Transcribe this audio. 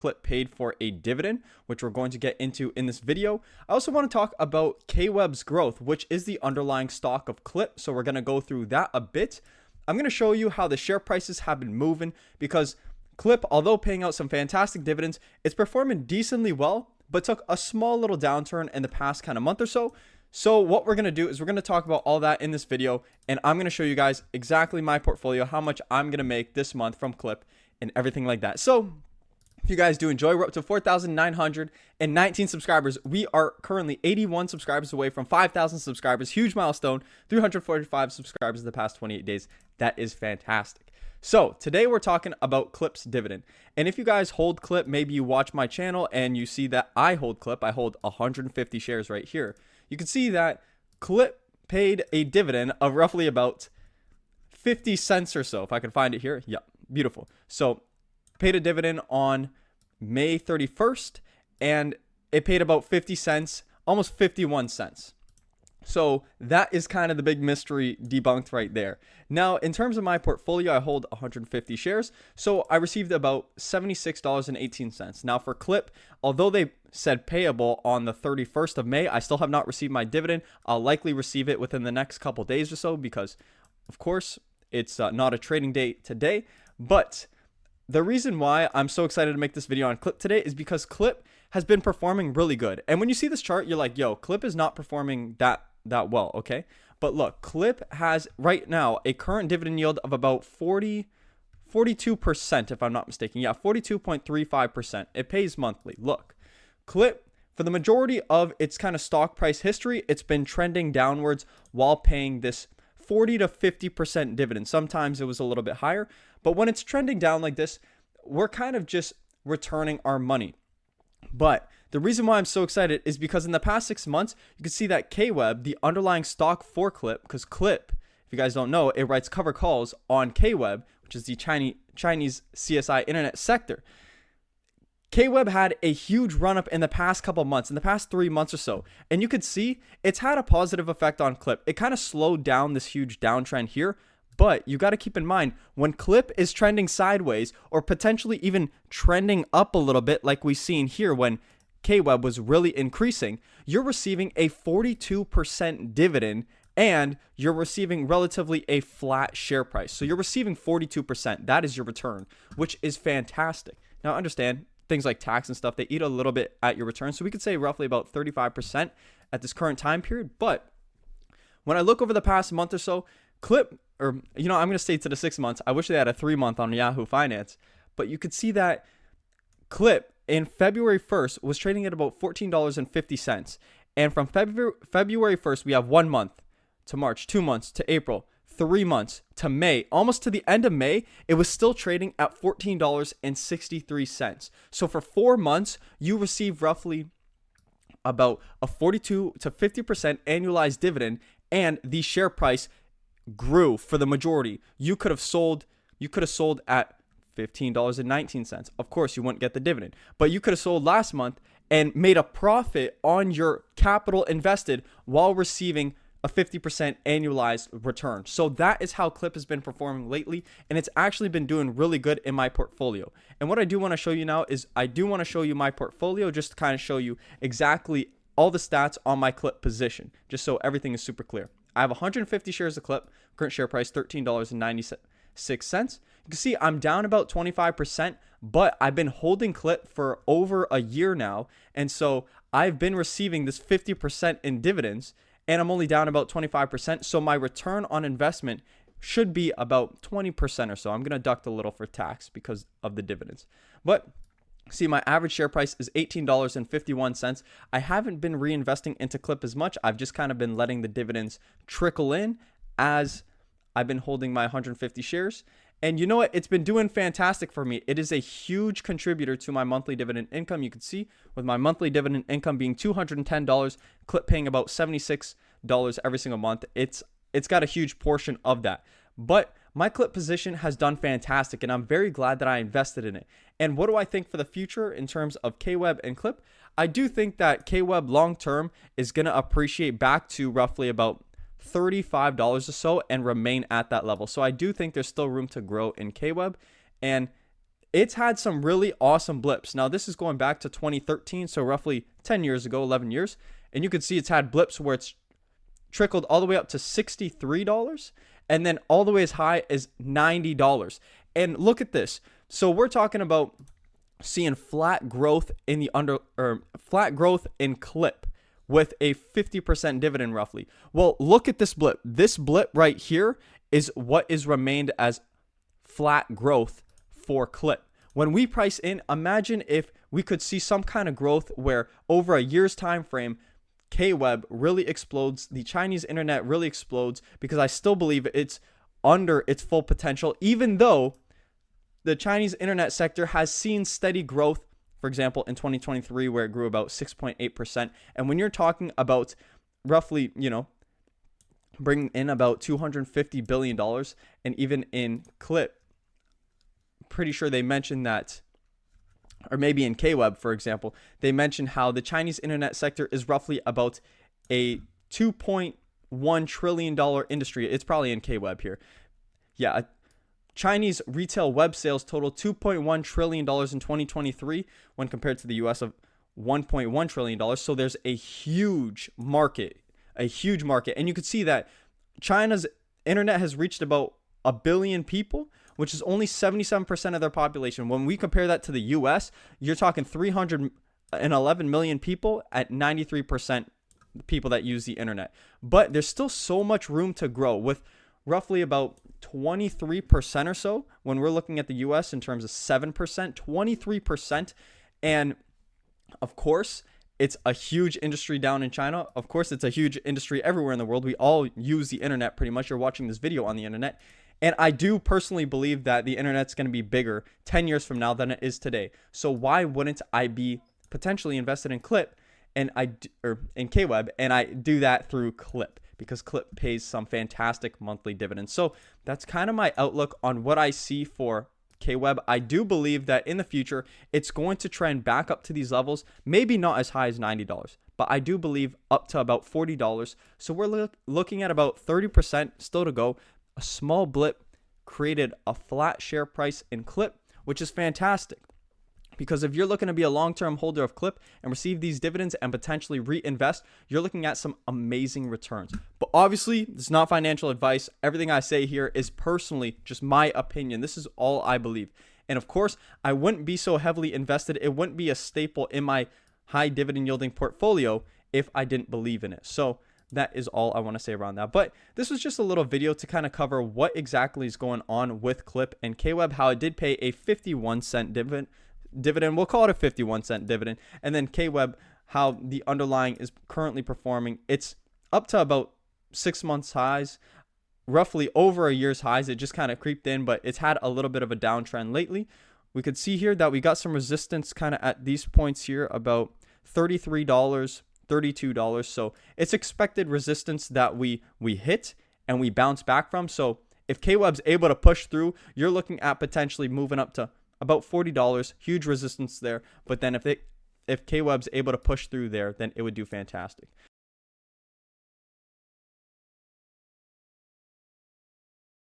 KLIP paid for a dividend, which we're going to get into in this video. I also want to talk about KWEB's growth, which is the underlying stock of KLIP. So we're going to go through that a bit. I'm going to show you how the share prices have been moving because KLIP, although paying out some fantastic dividends, it's performing decently well, but took a small little downturn in the past kind of month or so. So what we're going to do is we're going to talk about all that in this video, and I'm going to show you guys exactly my portfolio, how much I'm going to make this month from KLIP and everything like that. So if you guys do enjoy, we're up to 4,919 subscribers. We are currently 81 subscribers away from 5,000 subscribers. Huge milestone, 345 subscribers in the past 28 days. That is fantastic. So today we're talking about KLIP's dividend. And if you guys hold KLIP, maybe you watch my channel and you see that I hold KLIP. I hold 150 shares right here. You can see that KLIP paid a dividend of roughly about 50 cents or so. If I can find it here. Yeah, beautiful. So paid a dividend on May 31st and it paid about 50 cents, almost 51 cents. So that is kind of the big mystery debunked right there. Now, in terms of my portfolio, I hold 150 shares. So I received about $76.18. Now for KLIP, although they said payable on the 31st of May, I still have not received my dividend. I'll likely receive it within the next couple days or so because, of course, it's not a trading day today. But the reason why I'm so excited to make this video on KLIP today is because KLIP has been performing really good. And when you see this chart, you're like, yo, KLIP is not performing that well, okay? But look, KLIP has right now a current dividend yield of about 42%, if I'm not mistaken. Yeah, 42.35%. It pays monthly. Look, KLIP, for the majority of its kind of stock price history, it's been trending downwards while paying this 40 to 50% dividend. Sometimes it was a little bit higher, but when it's trending down like this, we're kind of just returning our money. But the reason why I'm so excited is because in the past 6 months, you can see that KWEB, the underlying stock for KLIP, because KLIP, if you guys don't know, it writes cover calls on KWEB, which is the Chinese CSI internet sector. KWEB had a huge run up in the past couple months, in the past 3 months or so. And you could see it's had a positive effect on KLIP. It kind of slowed down this huge downtrend here. But you got to keep in mind, when KLIP is trending sideways or potentially even trending up a little bit like we've seen here when KWEB was really increasing, you're receiving a 42% dividend and you're receiving relatively a flat share price. So you're receiving 42%. That is your return, which is fantastic. Now understand, things like tax and stuff, they eat a little bit at your return. So we could say roughly about 35% at this current time period. But when I look over the past month or so, KLIP, or, I'm going to stay to the 6 months. I wish they had a 3 month on Yahoo Finance, but you could see that KLIP in February 1st was trading at about $14.50. And from February 1st, we have 1 month to March, 2 months to April, 3 months to May, almost to the end of May, it was still trading at $14.63. So for 4 months, you receive roughly about a 42 to 50% annualized dividend, and the share price grew for the majority. You could have sold at $15.19. Of course, you wouldn't get the dividend, but you could have sold last month and made a profit on your capital invested while receiving a 50% annualized return. So that is how KLIP has been performing lately, and it's actually been doing really good in my portfolio. And what I do want to show you now is I do want to show you my portfolio just to kind of show you exactly all the stats on my KLIP position, just so everything is super clear. I have 150 shares of KLIP, current share price $13.96. You can see I'm down about 25%, but I've been holding KLIP for over a year now. And so I've been receiving this 50% in dividends, and I'm only down about 25%. So my return on investment should be about 20% or so. I'm going to deduct a little for tax because of the dividends. But see, my average share price is $18.51. I haven't been reinvesting into KLIP as much. I've just kind of been letting the dividends trickle in as I've been holding my 150 shares. And you know what? It's been doing fantastic for me. It is a huge contributor to my monthly dividend income. You can see with my monthly dividend income being $210, KLIP paying about $76 every single month. It's got a huge portion of that. But my KLIP position has done fantastic, and I'm very glad that I invested in it. And what do I think for the future in terms of KWEB and KLIP? I do think that KWEB long term is going to appreciate back to roughly about $35 or so and remain at that level. So I do think there's still room to grow in KWEB. And it's had some really awesome blips. Now, this is going back to 2013, so roughly 10 years ago, 11 years. And you can see it's had blips where it's trickled all the way up to $63 and then all the way as high as $90. And look at this. So we're talking about seeing flat growth in flat growth in KLIP with a 50% dividend roughly. Well, look at this blip. This blip right here is what is remained as flat growth for KLIP. When we price in, imagine if we could see some kind of growth where over a year's time frame, KWEB really explodes, the Chinese internet really explodes, because I still believe it's under its full potential, even though the Chinese internet sector has seen steady growth, for example, in 2023, where it grew about 6.8%. And when you're talking about roughly, bringing in about $250 billion, and even in KLIP, pretty sure they mentioned that, or maybe in KWEB, for example, they mentioned how the Chinese internet sector is roughly about a $2.1 trillion industry. It's probably in KWEB here. Yeah, Chinese retail web sales total $2.1 trillion in 2023 when compared to the US of $1.1 trillion. So there's a huge market. And you can see that China's internet has reached about 1 billion people, which is only 77% of their population. When we compare that to the US, you're talking 311 million people at 93% people that use the internet. But there's still so much room to grow, with roughly about 23% or so when we're looking at the US in terms of 7%, 23%. And of course, it's a huge industry down in China. Of course, it's a huge industry everywhere in the world. We all use the internet pretty much. You're watching this video on the internet. And I do personally believe that the internet's going to be bigger 10 years from now than it is today. So why wouldn't I be potentially invested in KLIP and in KWEB, and I do that through KLIP because KLIP pays some fantastic monthly dividends. So that's kind of my outlook on what I see for KWEB. I do believe that in the future, it's going to trend back up to these levels, maybe not as high as $90, but I do believe up to about $40. So we're looking at about 30% still to go. A small blip created a flat share price in KLIP, which is fantastic. Because if you're looking to be a long-term holder of KLIP and receive these dividends and potentially reinvest, you're looking at some amazing returns. But obviously, this is not financial advice. Everything I say here is personally just my opinion. This is all I believe. And of course, I wouldn't be so heavily invested. It wouldn't be a staple in my high dividend yielding portfolio if I didn't believe in it. So that is all I want to say around that. But this was just a little video to kind of cover what exactly is going on with KLIP and KWEB, how it did pay a 51-cent dividend. We'll call it a 51-cent dividend. And then KWEB, how the underlying is currently performing. It's up to about 6 months highs, roughly over a year's highs. It just kind of creeped in, but it's had a little bit of a downtrend lately. We could see here that we got some resistance kind of at these points here, about $33, $32. So it's expected resistance that we hit and we bounce back from. So if KWEB's able to push through, you're looking at potentially moving up to about $40, huge resistance there. But then if KWEB's able to push through there, then it would do fantastic.